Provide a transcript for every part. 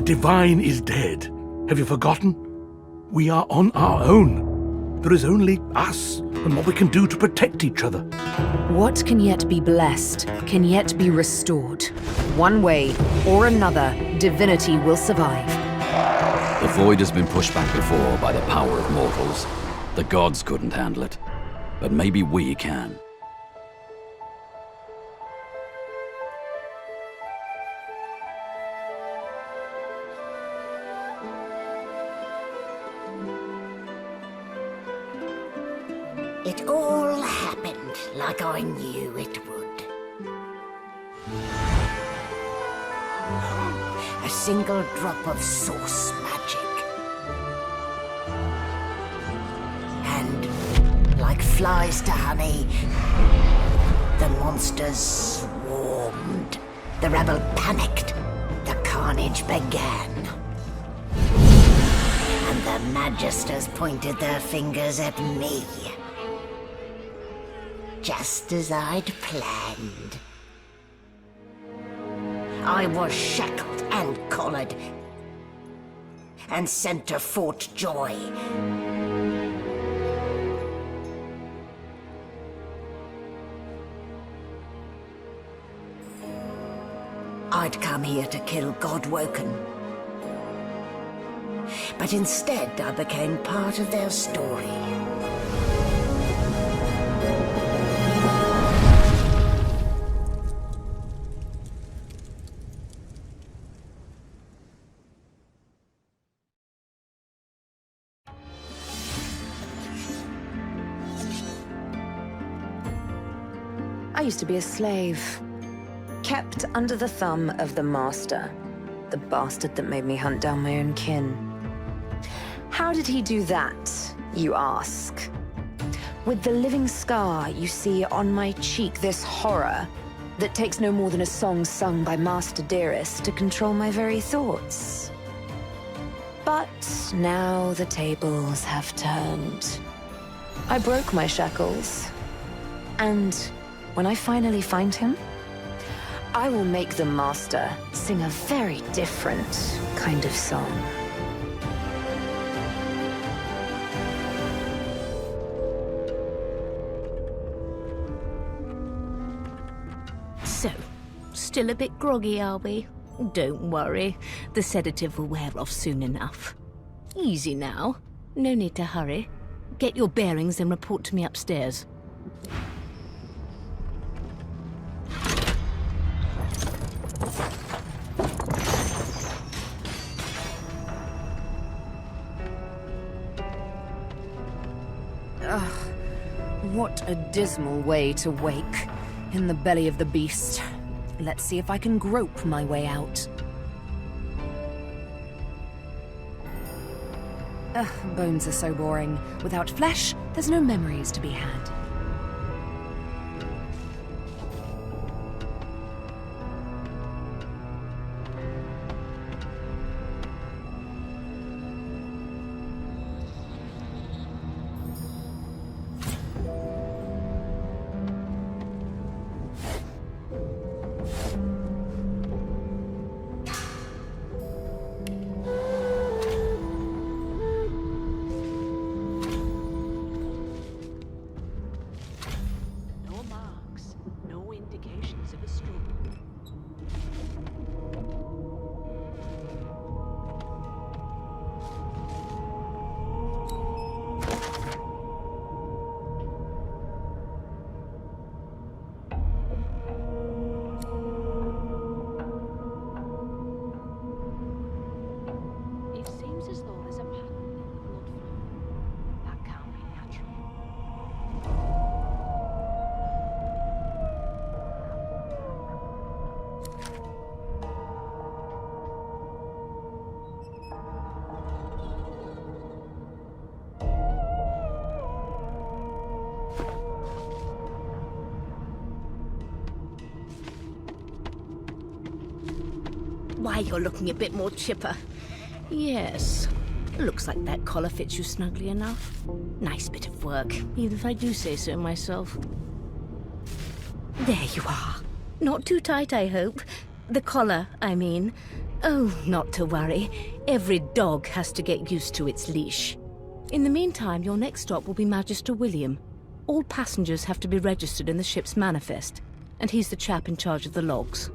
divine is dead. Have you forgotten? We are on our own. There is only us and what we can do to protect each other. What can yet be blessed can yet be restored. One way or another, Divinity will survive. The Void has been pushed back before by the power of mortals. The gods couldn't handle it, but maybe we can. It all happened like I knew it would. A single drop of source magic. And, like flies to honey, the monsters swarmed. The rebel panicked. The carnage began. And the Magisters pointed their fingers at me. Just as I'd planned. I was shackled and collared, and sent to Fort Joy. I'd come here to kill Godwoken. But instead, I became part of their story. I used to be a slave, kept under the thumb of the master, the bastard that made me hunt down my own kin. How did he do that, you ask? With the living scar you see on my cheek, this horror that takes no more than a song sung by Master Dearest to control my very thoughts. But now the tables have turned. I broke my shackles, and when I finally find him, I will make the Master sing a very different kind of song. So, still a bit groggy, are we? Don't worry, the sedative will wear off soon enough. Easy now, no need to hurry. Get your bearings and report to me upstairs. What a dismal way to wake, in the belly of the beast. Let's see if I can grope my way out. Bones are so boring. Without flesh, there's no memories to be had. Why, you're looking a bit more chipper. Yes, looks like that collar fits you snugly enough. Nice bit of work, even if I do say so myself. There you are. Not too tight, I hope. The collar, I mean. Oh, not to worry. Every dog has to get used to its leash. In the meantime, your next stop will be Magister William. All passengers have to be registered in the ship's manifest, and he's the chap in charge of the logs.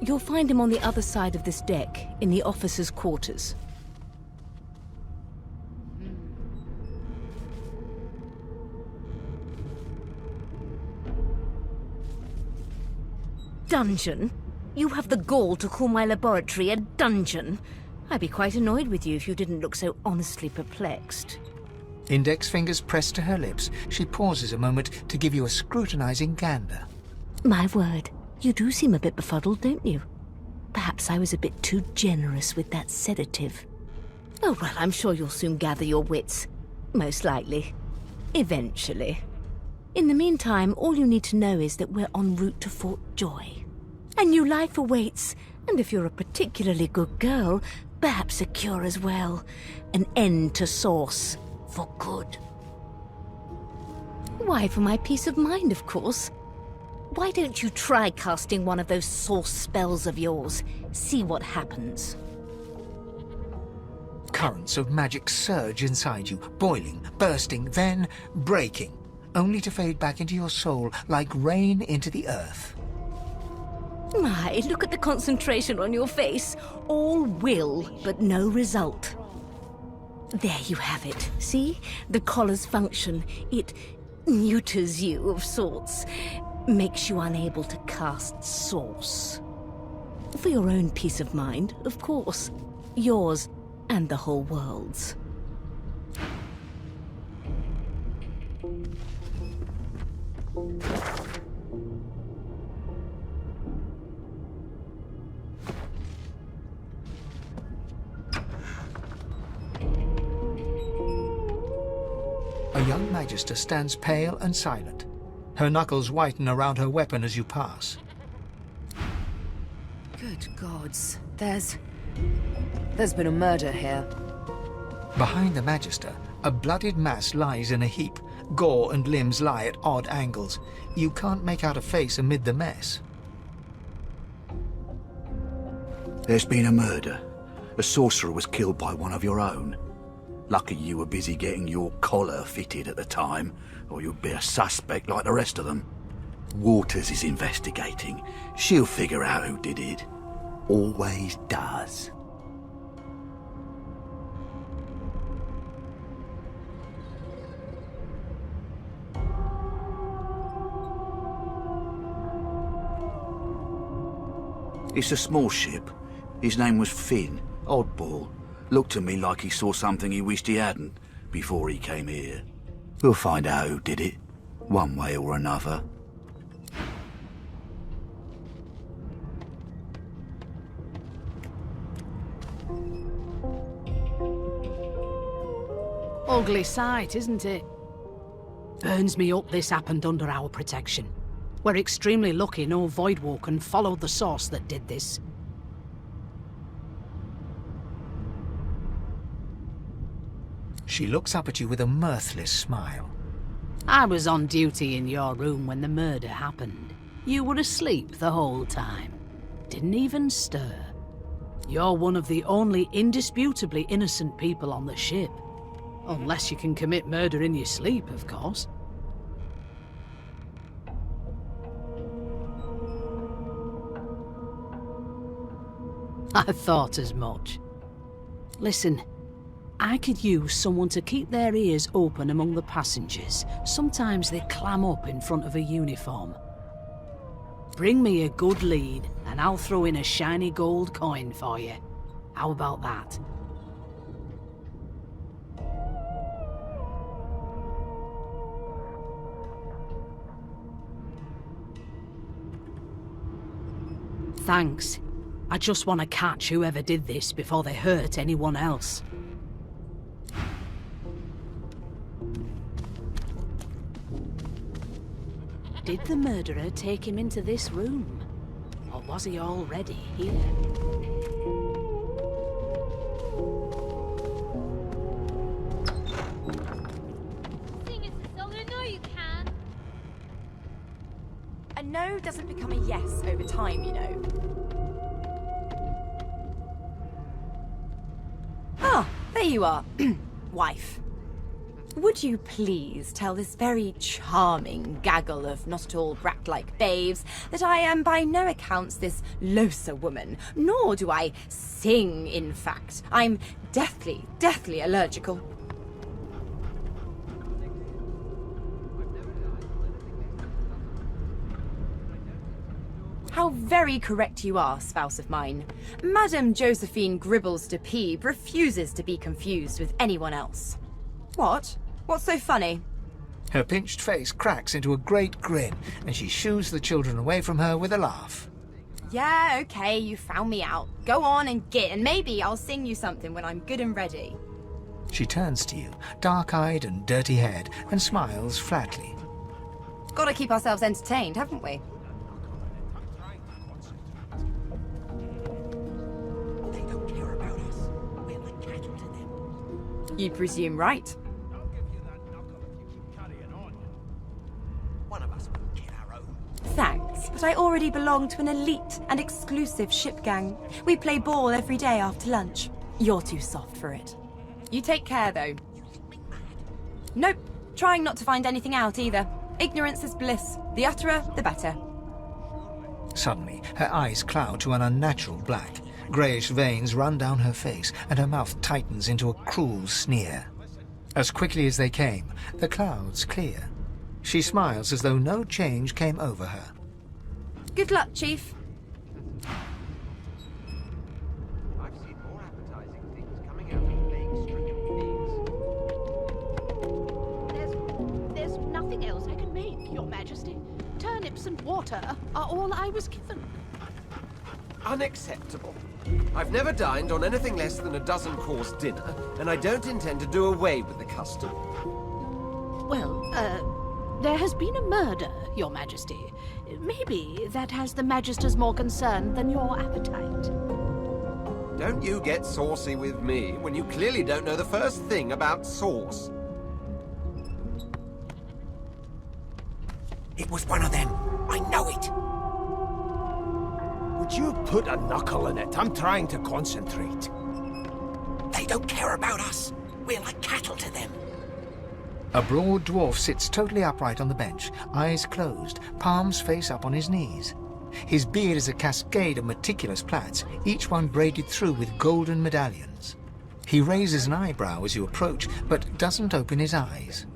You'll find him on the other side of this deck, in the officers' quarters. Dungeon? You have the gall to call my laboratory a dungeon? I'd be quite annoyed with you if you didn't look so honestly perplexed. Index fingers pressed to her lips, she pauses a moment to give you a scrutinizing gander. My word, you do seem a bit befuddled, don't you? Perhaps I was a bit too generous with that sedative. Oh, well, I'm sure you'll soon gather your wits. Most likely. Eventually. In the meantime, all you need to know is that we're en route to Fort Joy. A new life awaits, and if you're a particularly good girl, perhaps a cure as well. An end to Source. For good. Why, for my peace of mind, of course. Why don't you try casting one of those Source spells of yours? See what happens. Currents of magic surge inside you, boiling, bursting, then breaking, only to fade back into your soul like rain into the earth. My, look at the concentration on your face. All will, but no result. There you have it. See? The collar's function. It neuters you of sorts. Makes you unable to cast Source. For your own peace of mind, of course. Yours and the whole world's. A young magister stands pale and silent. Her knuckles whiten around her weapon as you pass. Good gods. There's been a murder here. Behind the magister, a bloodied mass lies in a heap. Gore and limbs lie at odd angles. You can't make out a face amid the mess. There's been a murder. A sorcerer was killed by one of your own. Lucky you were busy getting your collar fitted at the time, or you'd be a suspect like the rest of them. Waters is investigating. She'll figure out who did it. Always does. It's a small ship. His name was Finn. Oddball. Looked to me like he saw something he wished he hadn't before he came here. We'll find out who did it, one way or another. Ugly sight, isn't it? Burns me up this happened under our protection. We're extremely lucky no Voidwalker followed the source that did this. She looks up at you with a mirthless smile. I was on duty in your room when the murder happened. You were asleep the whole time. Didn't even stir. You're one of the only indisputably innocent people on the ship. Unless you can commit murder in your sleep, of course. I thought as much. Listen, I could use someone to keep their ears open among the passengers. Sometimes they clam up in front of a uniform. Bring me a good lead, and I'll throw in a shiny gold coin for you. How about that? Thanks. I just want to catch whoever did this before they hurt anyone else. Did the murderer take him into this room? Or was he already here? Sing us a song, I know you can. A no doesn't become a yes over time, you know. you are, wife. Would you please tell this very charming gaggle of not at all brat-like babes that I am by no accounts this loser woman, nor do I sing, in fact. I'm deathly, deathly allergical. How very correct you are, spouse of mine. Madame Josephine Gribbles de Peeb refuses to be confused with anyone else. What? What's so funny? Her pinched face cracks into a great grin, and she shoos the children away from her with a laugh. Yeah, okay, you found me out. Go on and git, and maybe I'll sing you something when I'm good and ready. She turns to you, dark-eyed and dirty-haired, and smiles flatly. Gotta keep ourselves entertained, haven't we? They don't care about us. We're like cattle to them. You presume right. One of us will kill our own. Thanks, but I already belong to an elite and exclusive ship gang. We play ball every day after lunch. You're too soft for it. You take care, though. Nope, trying not to find anything out either. Ignorance is bliss. The utterer, the better. Suddenly, her eyes cloud to an unnatural black. Greyish veins run down her face, and her mouth tightens into a cruel sneer. As quickly as they came, the clouds clear. She smiles as though no change came over her. Good luck, Chief. I've seen more appetizing things coming out of plague-stricken pigs. There's nothing else I can make, Your Majesty. Turnips and water are all I was given. Unacceptable. I've never dined on anything less than a dozen-course dinner, and I don't intend to do away with the custom. Well, there has been a murder, Your Majesty. Maybe that has the Magisters more concerned than your appetite. Don't you get saucy with me when you clearly don't know the first thing about sauce. It was one of them. I know it. Would you put a knuckle in it? I'm trying to concentrate. They don't care about us. We're like cattle to them. A broad dwarf sits totally upright on the bench, eyes closed, palms face up on his knees. His beard is a cascade of meticulous plaits, each one braided through with golden medallions. He raises an eyebrow as you approach, but doesn't open his eyes.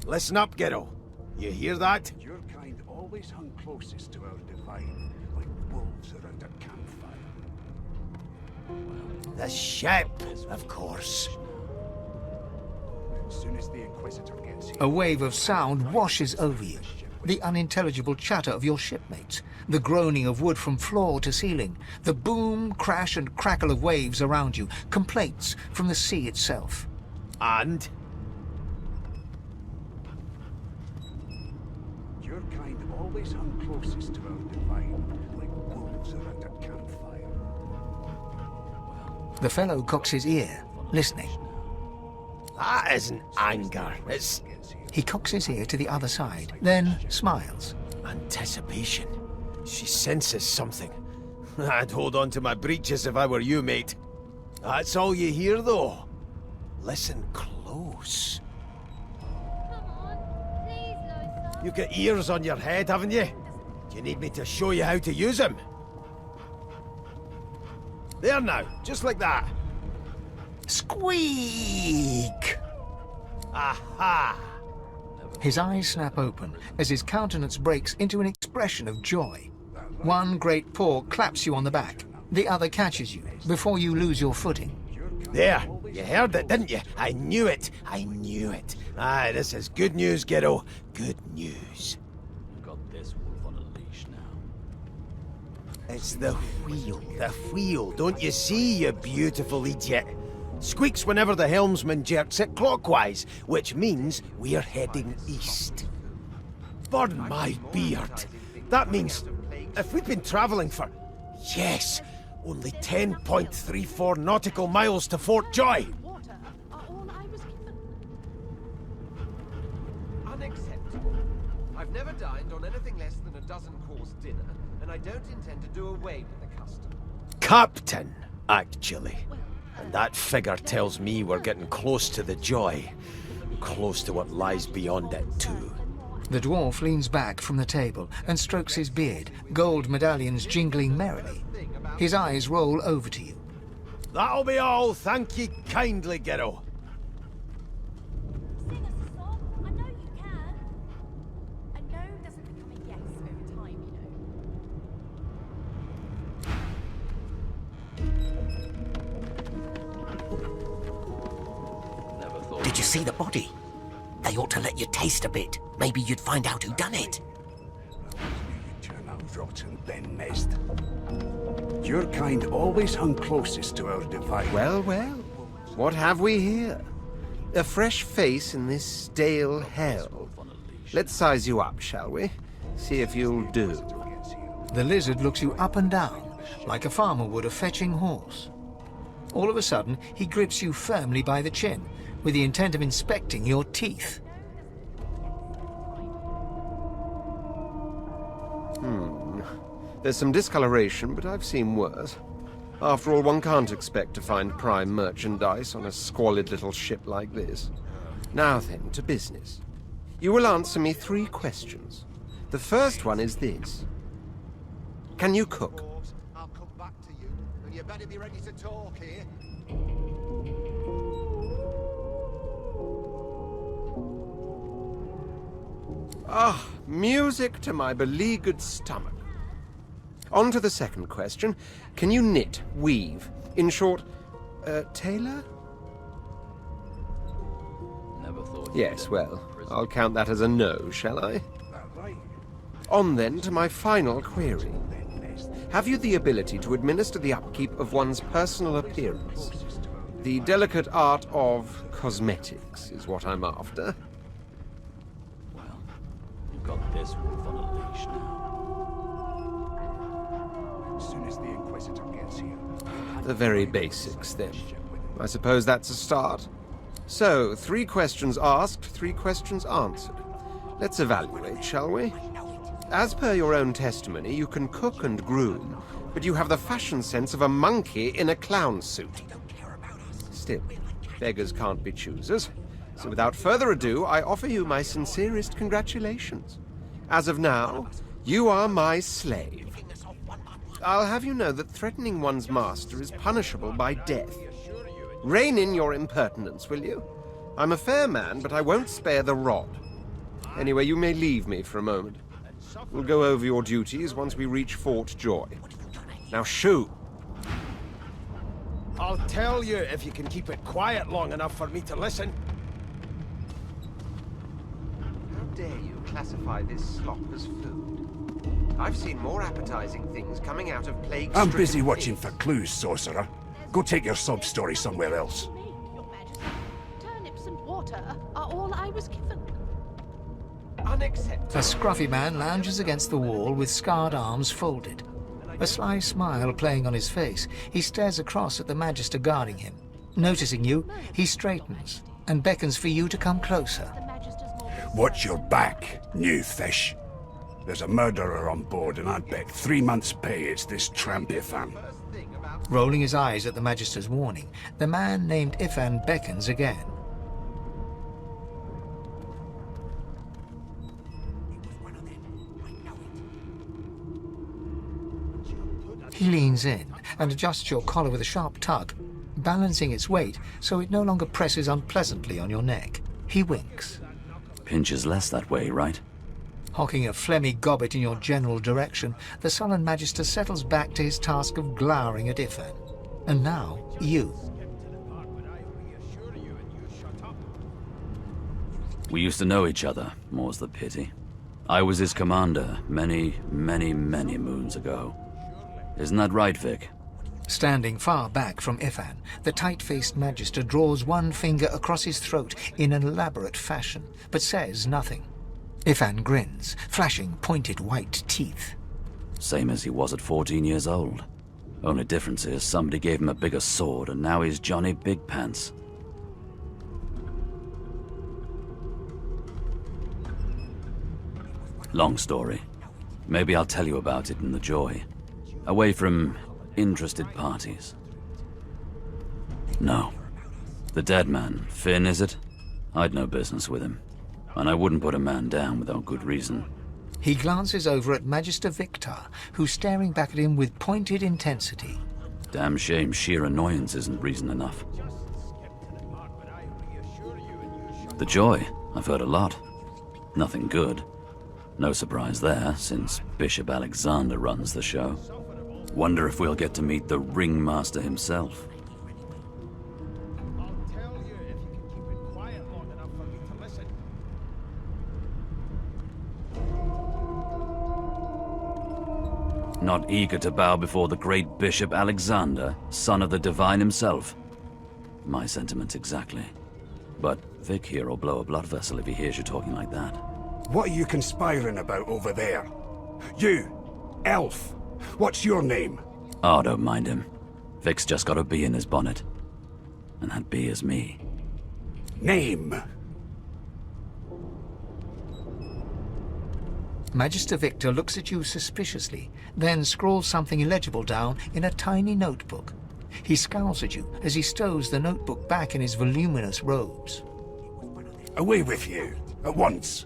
Listen up, Ghetto. You hear that? Your kind always hung closest to our divine, like wolves around a campfire. The ship, of course. As soon as the Inquisitor gets here... A wave of sound washes over you. The unintelligible chatter of your shipmates, the groaning of wood from floor to ceiling, the boom, crash and crackle of waves around you, complaints from the sea itself. And? Your kind always hung closest to our divine, like wolves around a campfire. The fellow cocks his ear, listening. That isn't anger. It's He cocks his ear to the other side, then smiles. anticipation. She senses something. I'd hold on to my breeches if I were you, mate. That's all you hear, though. Listen close. Come on, please, Loisa. You've got ears on your head, haven't you? Do you need me to show you how to use them? There now, just like that. Squeak! Aha! His eyes snap open as his countenance breaks into an expression of joy. One great paw claps you on the back. The other catches you before you lose your footing. There, you heard it, didn't you? I knew it. I knew it. Aye, this is good news, Ghetto. Good news. Got this wolf on a leash now. It's the wheel. The wheel. Don't you see, you beautiful idiot? Squeaks whenever the helmsman jerks it clockwise, which means we're heading east. Burn my beard. That means if we've been travelling for, yes, only 10.34 nautical miles to Fort Joy. Water are all I was given. Unacceptable. I've never dined on anything less than a dozen-course dinner, and I don't intend to do away with the custom. Captain, actually. Well, And that figure tells me we're getting close to the joy. Close to what lies beyond it, too. The dwarf leans back from the table and strokes his beard, gold medallions jingling merrily. His eyes roll over to you. That'll be all, thank ye kindly, Gero. Sing us a song. I know you can. A no doesn't become a yes over time, you know. Did you see the body? They ought to let you taste a bit. Maybe you'd find out who done it. Turn out rotten, Ben Mest. Your kind always hung closest to our divine. Well, well. What have we here? A fresh face in this stale hell. Let's size you up, shall we? See if you'll do. The lizard looks you up and down, like a farmer would a fetching horse. All of a sudden, he grips you firmly by the chin, with the intent of inspecting your teeth. There's some discoloration, but I've seen worse. After all, one can't expect to find prime merchandise on a squalid little ship like this. Now then, to business. You will answer me 3 questions. The first one is this. Can you cook? I'll come back to you, and you better be ready to talk here. Ah, music to my beleaguered stomach. On to the second question. Can you knit, weave? In short, tailor? Never thought. Yes, well, I'll count that as a no, shall I? On then to my final query. Have you the ability to administer the upkeep of one's personal appearance? The delicate art of cosmetics is what I'm after. Well, you've got this wolf on a leash now. As soon as the Inquisitor gets here. The very basics, then. I suppose that's a start. So, 3 questions asked, 3 questions answered. Let's evaluate, shall we? As per your own testimony, you can cook and groom, but you have the fashion sense of a monkey in a clown suit. Still, beggars can't be choosers. So without further ado, I offer you my sincerest congratulations. As of now, you are my slave. I'll have you know that threatening one's master is punishable by death. Rein in your impertinence, will you? I'm a fair man, but I won't spare the rod. Anyway, you may leave me for a moment. We'll go over your duties once we reach Fort Joy. Now shoo! I'll tell you if you can keep it quiet long enough for me to listen. How dare you classify this slop as food? I've seen more appetizing things coming out of plague. I'm busy watching for clues, sorcerer. Go take your sub-story somewhere else. Your Majesty, turnips and water are all I was given. Unacceptable. A scruffy man lounges against the wall with scarred arms folded. A sly smile playing on his face, he stares across at the Magister guarding him. Noticing you, he straightens and beckons for you to come closer. Watch your back, new fish. There's a murderer on board, and I'd bet 3 months' pay it's this tramp Ifan. Rolling his eyes at the Magister's warning, the man named Ifan beckons again. He leans in and adjusts your collar with a sharp tug, balancing its weight so it no longer presses unpleasantly on your neck. He winks. Pinches less that way, right? Hocking a phlegmy gobbet in your general direction, the sullen Magister settles back to his task of glowering at Ifan. And now, you. We used to know each other, more's the pity. I was his commander many, many, many moons ago. Isn't that right, Vic? Standing far back from Ifan, the tight-faced Magister draws one finger across his throat in an elaborate fashion, but says nothing. Ifan grins, flashing pointed white teeth. Same as he was at 14 years old. Only difference is somebody gave him a bigger sword and now he's Johnny Big Pants. Long story. Maybe I'll tell you about it in the Joy. Away from interested parties. No. The dead man, Finn, is it? I'd no business with him. And I wouldn't put a man down without good reason. He glances over at Magister Victor, who's staring back at him with pointed intensity. Damn shame sheer annoyance isn't reason enough. The Joy, I've heard a lot. Nothing good. No surprise there, since Bishop Alexander runs the show. Wonder if we'll get to meet the ringmaster himself. Not eager to bow before the great Bishop Alexander, son of the Divine himself. My sentiments exactly. But Vic here will blow a blood vessel if he hears you talking like that. What are you conspiring about over there? You, elf, what's your name? Oh, don't mind him. Vic's just got a bee in his bonnet. And that bee is me. Name? Magister Victor looks at you suspiciously, then scrawls something illegible down in a tiny notebook. He scowls at you as he stows the notebook back in his voluminous robes. Away with you, at once.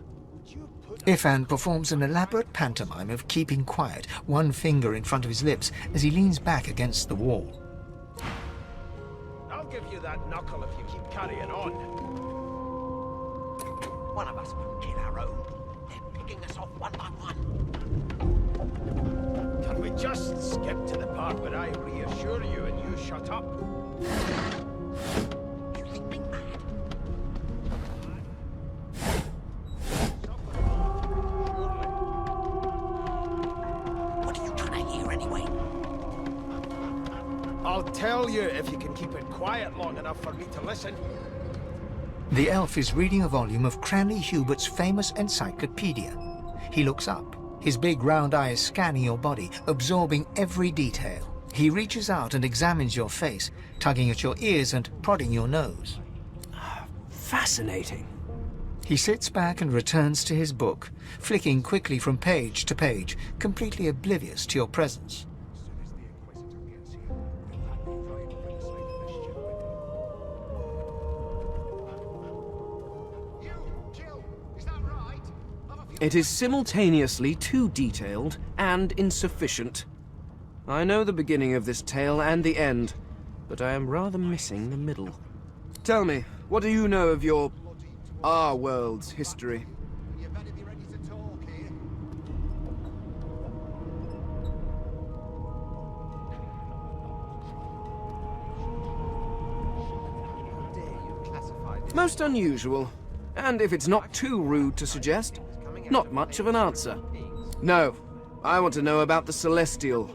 Ifan performs an elaborate pantomime of keeping quiet, one finger in front of his lips as he leans back against the wall. I'll give you that knuckle if you keep carrying on. One of us wouldn't kill our own. They're picking us off one by one. Can we just skip to the part where I reassure you and you shut up? You think me mad? What are you trying to hear anyway? I'll tell you if you can keep it quiet long enough for me to listen. The elf is reading a volume of Cranley Hubert's famous encyclopedia. He looks up, his big round eyes scanning your body, absorbing every detail. He reaches out and examines your face, tugging at your ears and prodding your nose. Fascinating. He sits back and returns to his book, flicking quickly from page to page, completely oblivious to your presence. It is simultaneously too detailed and insufficient. I know the beginning of this tale and the end, but I am rather missing the middle. Tell me, what do you know of our world's history? Most unusual, and if it's not too rude to suggest, not much of an answer. No, I want to know about the Celestial.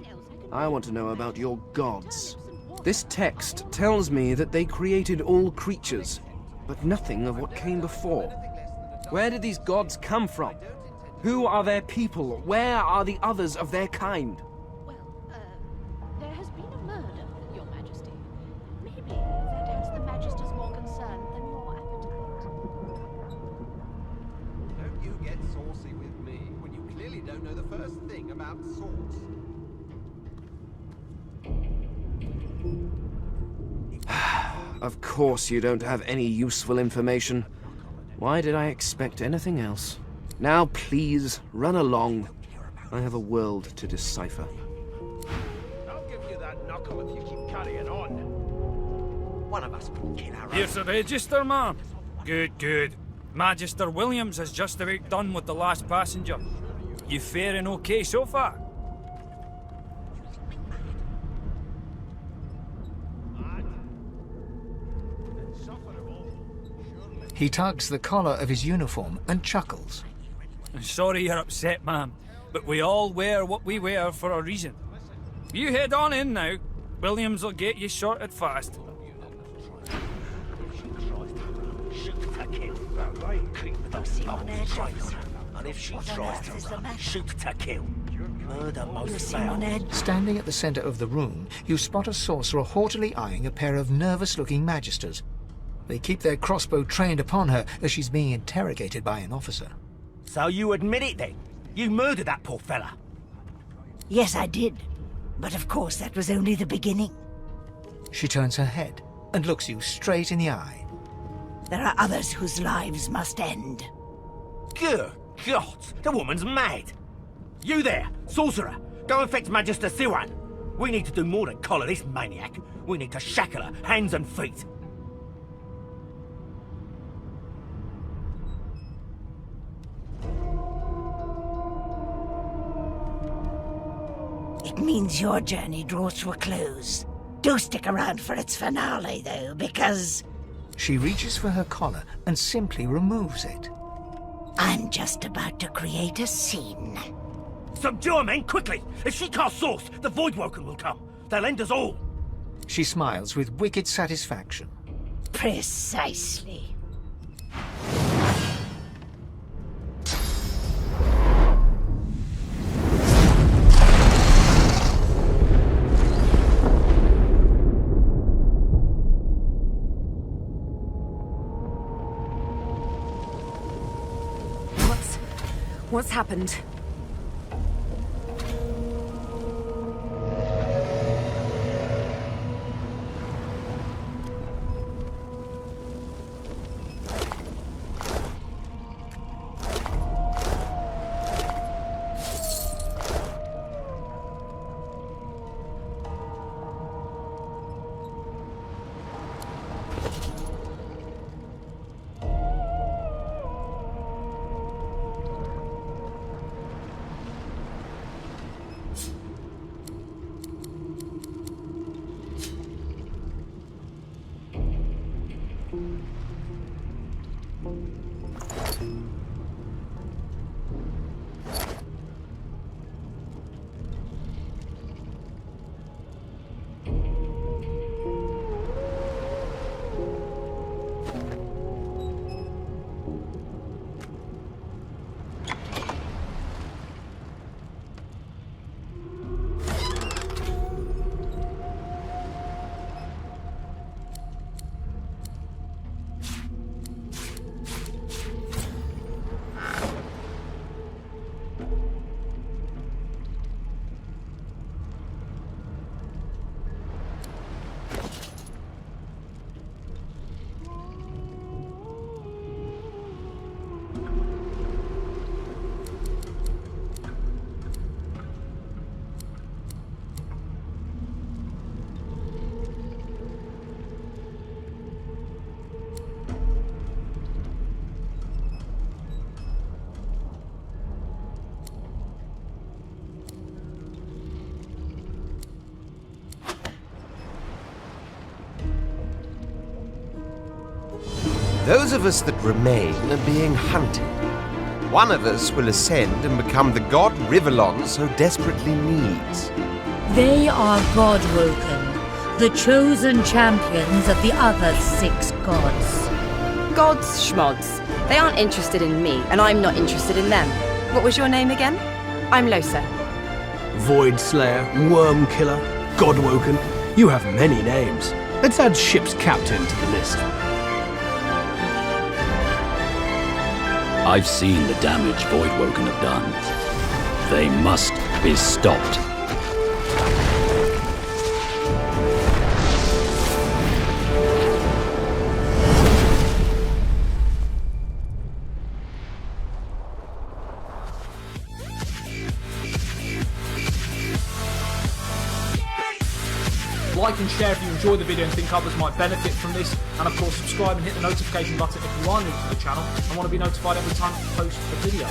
I want to know about your gods. This text tells me that they created all creatures, but nothing of what came before. Where did these gods come from? Who are their people? Where are the others of their kind? There has been a murder, Your Majesty. Maybe that has the Magister's more concern than your appetite. Don't you get saucy with me when you clearly don't know the first thing about sauce. Of course you don't have any useful information. Why did I expect anything else? Now please, run along. I have a world to decipher. I'll give you that knuckle if you keep carrying on. One of us would kill our Here's the register, ma'am. Good, good. Magister Williams has just about done with the last passenger. You faring okay so far? He tugs the collar of his uniform and chuckles. Sorry you're upset, ma'am, but we all wear what we wear for a reason. You head on in now. Williams will get you sorted fast. And if she tries to shoot to kill. Murder most foul. Standing at the center of the room, you spot a sorcerer haughtily eyeing a pair of nervous-looking magisters. They keep their crossbow trained upon her as she's being interrogated by an officer. So you admit it then? You murdered that poor fella? Yes, I did. But of course, that was only the beginning. She turns her head, and looks you straight in the eye. There are others whose lives must end. Good God, the woman's mad. You there, sorcerer, go and fetch Magister Siwan. We need to do more than collar this maniac. We need to shackle her, hands and feet. It means your journey draws to a close. Do stick around for its finale, though, because... She reaches for her collar and simply removes it. I'm just about to create a scene. Subdue her, men, quickly! If she casts Source, the Voidwoken will come. They'll end us all. She smiles with wicked satisfaction. Precisely. What's happened? Those of us that remain are being hunted. One of us will ascend and become the god Rivellon so desperately needs. They are God-woken, the chosen champions of the other 6 gods. Gods, schmods. They aren't interested in me, and I'm not interested in them. What was your name again? I'm Losa. Void Slayer, Worm Killer, God-woken. You have many names. Let's add ship's captain to the list. I've seen the damage Voidwoken have done. They must be stopped. Like and share if you enjoy the video and think others might benefit from this, and of course subscribe and hit the notification button if you are new to the channel and want to be notified every time I post a video.